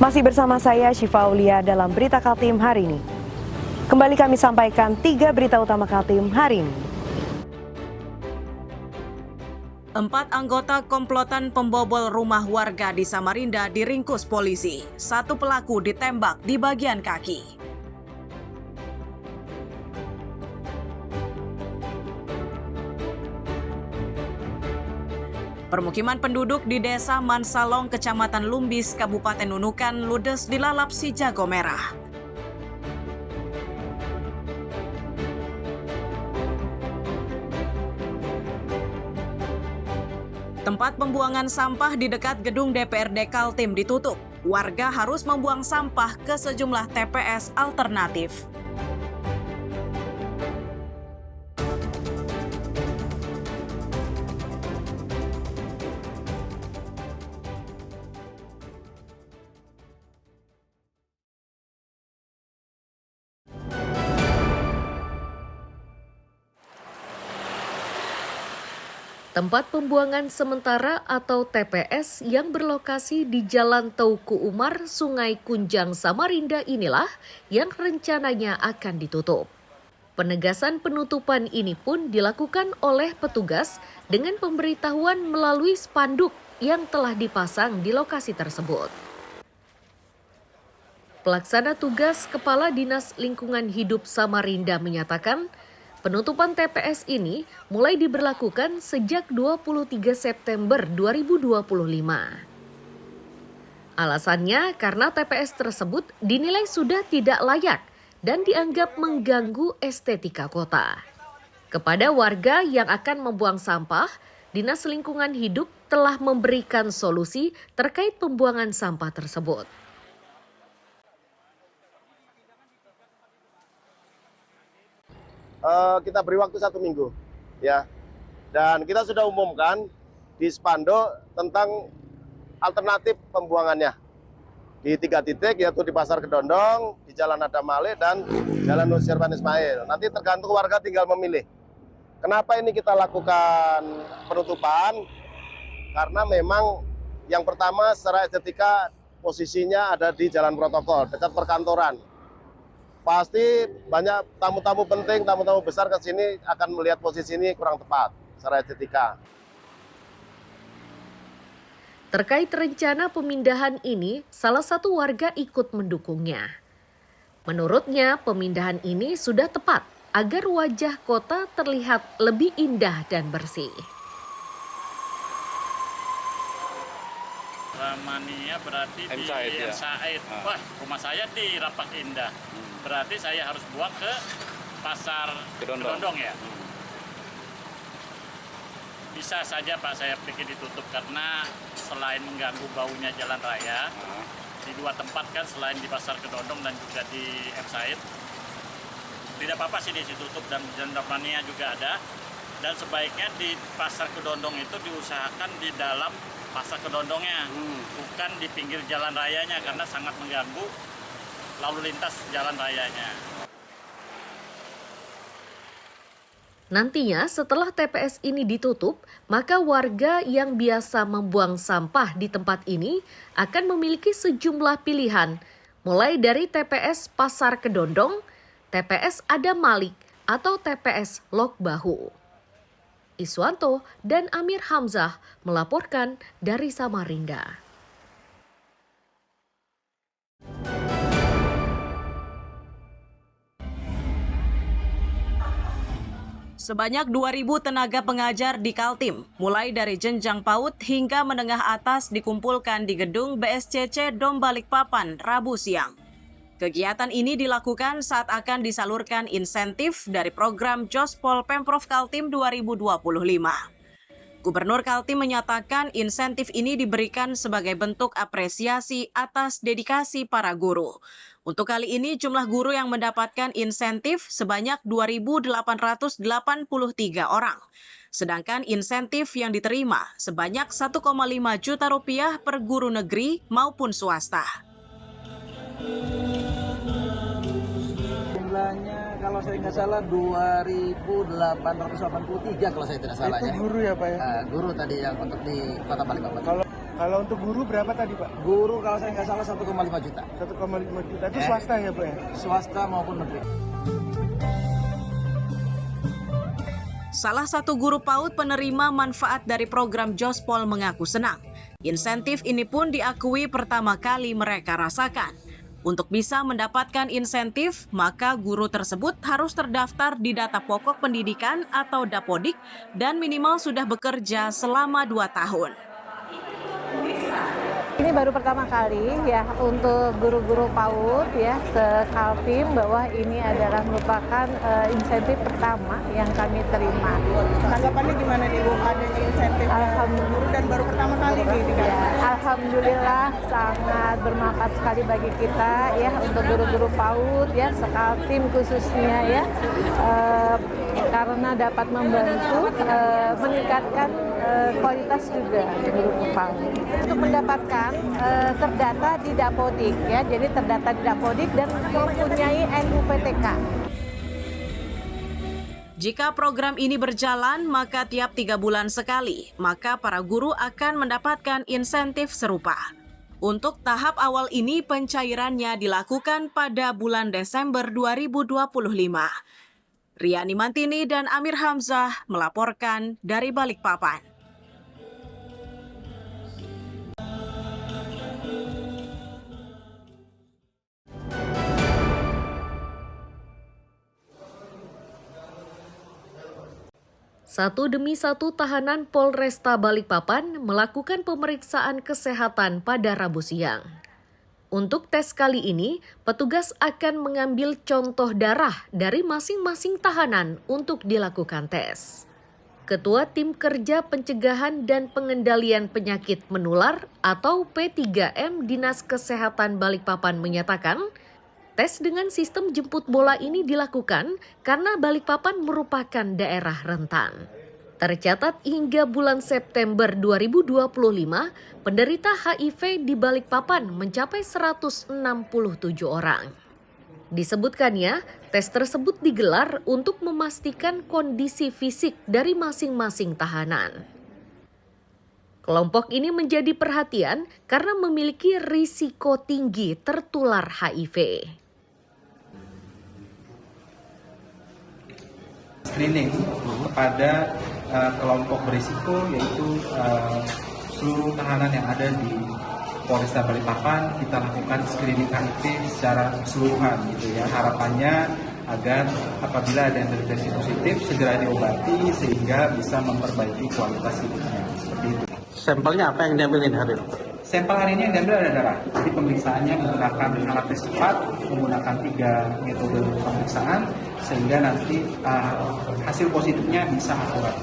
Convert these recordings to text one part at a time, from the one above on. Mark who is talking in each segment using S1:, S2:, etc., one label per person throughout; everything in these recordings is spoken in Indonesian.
S1: Masih bersama saya Syifa Aulia dalam Berita Kaltim hari ini. Kembali kami sampaikan 3 berita utama Kaltim hari ini.
S2: 4 anggota komplotan pembobol rumah warga di Samarinda diringkus polisi. 1 pelaku ditembak di bagian kaki. Permukiman penduduk di Desa Mansalong, Kecamatan Lumbis, Kabupaten Nunukan, ludes dilalap si jago merah. Tempat pembuangan sampah di dekat gedung DPRD Kaltim ditutup. Warga harus membuang sampah ke sejumlah TPS alternatif.
S3: Tempat pembuangan sementara atau TPS yang berlokasi di Jalan Teuku Umar, Sungai Kunjang, Samarinda inilah yang rencananya akan ditutup. Penegasan penutupan ini pun dilakukan oleh petugas dengan pemberitahuan melalui spanduk yang telah dipasang di lokasi tersebut. Pelaksana tugas Kepala Dinas Lingkungan Hidup Samarinda menyatakan, penutupan TPS ini mulai diberlakukan sejak 23 September 2025. Alasannya karena TPS tersebut dinilai sudah tidak layak dan dianggap mengganggu estetika kota. Kepada warga yang akan membuang sampah, Dinas Lingkungan Hidup telah memberikan solusi terkait pembuangan sampah tersebut.
S4: Kita beri waktu 1 minggu, ya. Dan kita sudah umumkan di spanduk tentang alternatif pembuangannya di 3 titik, yaitu di Pasar Kedondong, di Jalan Adam Malik, dan Jalan Nur Syirwan Ismail. Nanti tergantung warga tinggal memilih. Kenapa ini kita lakukan penutupan? Karena memang yang pertama secara estetika posisinya ada di jalan protokol, dekat perkantoran. Pasti banyak tamu-tamu penting, tamu-tamu besar ke sini akan melihat posisi ini kurang tepat secara estetika.
S3: Terkait rencana pemindahan ini, salah satu warga ikut mendukungnya. Menurutnya, pemindahan ini sudah tepat agar wajah kota terlihat lebih indah dan bersih.
S5: Ramania berarti di Said. Wah, rumah saya di Rapak Indah. Berarti saya harus buang ke Pasar Kedondong ya. Bisa saja Pak, saya pikir ditutup karena selain mengganggu baunya jalan raya, di 2 tempat kan selain di Pasar Kedondong dan juga di Said, tidak apa-apa sih ditutup, dan Ramania juga ada. Dan sebaiknya di Pasar Kedondong itu diusahakan di dalam Pasar Kedondongnya, bukan di pinggir jalan rayanya karena sangat mengganggu lalu lintas jalan rayanya.
S3: Nantinya setelah TPS ini ditutup, maka warga yang biasa membuang sampah di tempat ini akan memiliki sejumlah pilihan, mulai dari TPS Pasar Kedondong, TPS Adam Malik, atau TPS Lok Bahu. Iswanto dan Amir Hamzah melaporkan dari Samarinda.
S2: Sebanyak 2.000 tenaga pengajar di Kaltim, mulai dari jenjang PAUD hingga menengah atas dikumpulkan di gedung BSCC Dom Balikpapan Rabu siang. Kegiatan ini dilakukan saat akan disalurkan insentif dari program Jospol Pemprov Kaltim 2025. Gubernur Kaltim menyatakan insentif ini diberikan sebagai bentuk apresiasi atas dedikasi para guru. Untuk kali ini jumlah guru yang mendapatkan insentif sebanyak 2.883 orang. Sedangkan insentif yang diterima sebanyak 1,5 juta rupiah per guru negeri maupun swasta.
S6: Jumlahnya kalau saya nggak salah 2.883 kalau saya tidak salah.
S7: Itu
S6: ya.
S7: guru ya Pak ya?
S6: Guru tadi yang untuk di Kota Balikpapan.
S7: Kalau untuk guru berapa tadi Pak?
S6: Guru kalau saya nggak salah 1,5 juta.
S7: 1,5 juta itu swasta ya Pak ya?
S6: Swasta maupun negeri.
S2: Salah satu guru PAUD penerima manfaat dari program Jospol mengaku senang. Insentif ini pun diakui pertama kali mereka rasakan. Untuk bisa mendapatkan insentif, maka guru tersebut harus terdaftar di data pokok pendidikan atau Dapodik dan minimal sudah bekerja selama 2 tahun.
S8: Ini baru pertama kali ya untuk guru-guru PAUD ya se-Kaltim bahwa ini adalah merupakan insentif pertama yang kami terima.
S9: Tanggapannya gimana nih Bu adanya insentif guru dan baru pertama kali nih di
S8: Ya, alhamdulillah sangat bermanfaat sekali bagi kita ya untuk guru-guru PAUD ya se-Kaltim khususnya ya karena dapat membantu meningkatkan kualitas juga guru PAUD. Untuk mendapatkan terdata di Dapodik ya, jadi terdata di Dapodik dan mempunyai NUPTK.
S2: Jika program ini berjalan, maka tiap 3 bulan sekali, maka para guru akan mendapatkan insentif serupa. Untuk tahap awal ini pencairannya dilakukan pada bulan Desember 2025. Riani Mantini dan Amir Hamzah melaporkan dari Balikpapan.
S3: Satu demi satu tahanan Polresta Balikpapan melakukan pemeriksaan kesehatan pada Rabu siang. Untuk tes kali ini, petugas akan mengambil contoh darah dari masing-masing tahanan untuk dilakukan tes. Ketua Tim Kerja Pencegahan dan Pengendalian Penyakit Menular atau P3M Dinas Kesehatan Balikpapan menyatakan, tes dengan sistem jemput bola ini dilakukan karena Balikpapan merupakan daerah rentan. Tercatat hingga bulan September 2025, penderita HIV di Balikpapan mencapai 167 orang. Disebutkannya, tes tersebut digelar untuk memastikan kondisi fisik dari masing-masing tahanan. Kelompok ini menjadi perhatian karena memiliki risiko tinggi tertular HIV.
S10: Screening kepada kelompok berisiko yaitu seluruh tahanan yang ada di Polresta Balikpapan, kita lakukan screening HIV secara keseluruhan gitu ya. Harapannya agar apabila ada yang terdeteksi positif segera diobati sehingga bisa memperbaiki kualitas hidupnya. Seperti itu.
S11: Sampelnya apa yang diambilin hari ini?
S10: Sampel hari ini yang diambil ada darah. Jadi pemeriksaannya menggunakan alat tes cepat, menggunakan 3 metode pemeriksaan sehingga nanti hasil positifnya bisa akurat.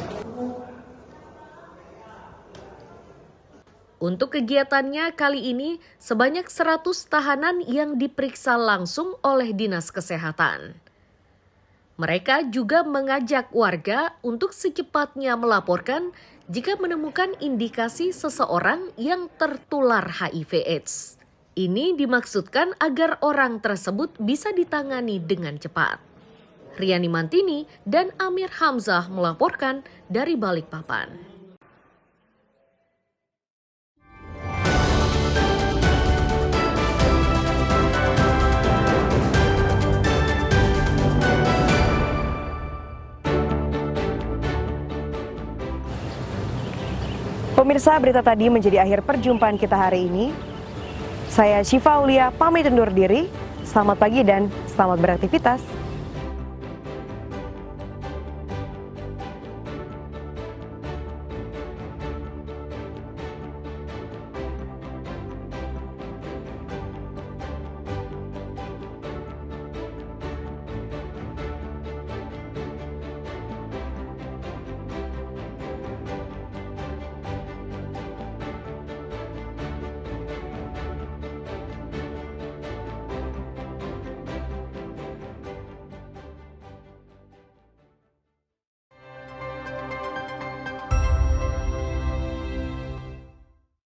S3: Untuk kegiatannya kali ini, sebanyak 100 tahanan yang diperiksa langsung oleh Dinas Kesehatan. Mereka juga mengajak warga untuk secepatnya melaporkan jika menemukan indikasi seseorang yang tertular HIV/AIDS. Ini dimaksudkan agar orang tersebut bisa ditangani dengan cepat. Riani Mantini dan Amir Hamzah melaporkan dari Balikpapan.
S1: Pemirsa, berita tadi menjadi akhir perjumpaan kita hari ini. Saya Syifa Aulia pamit undur diri. Selamat pagi dan selamat beraktivitas.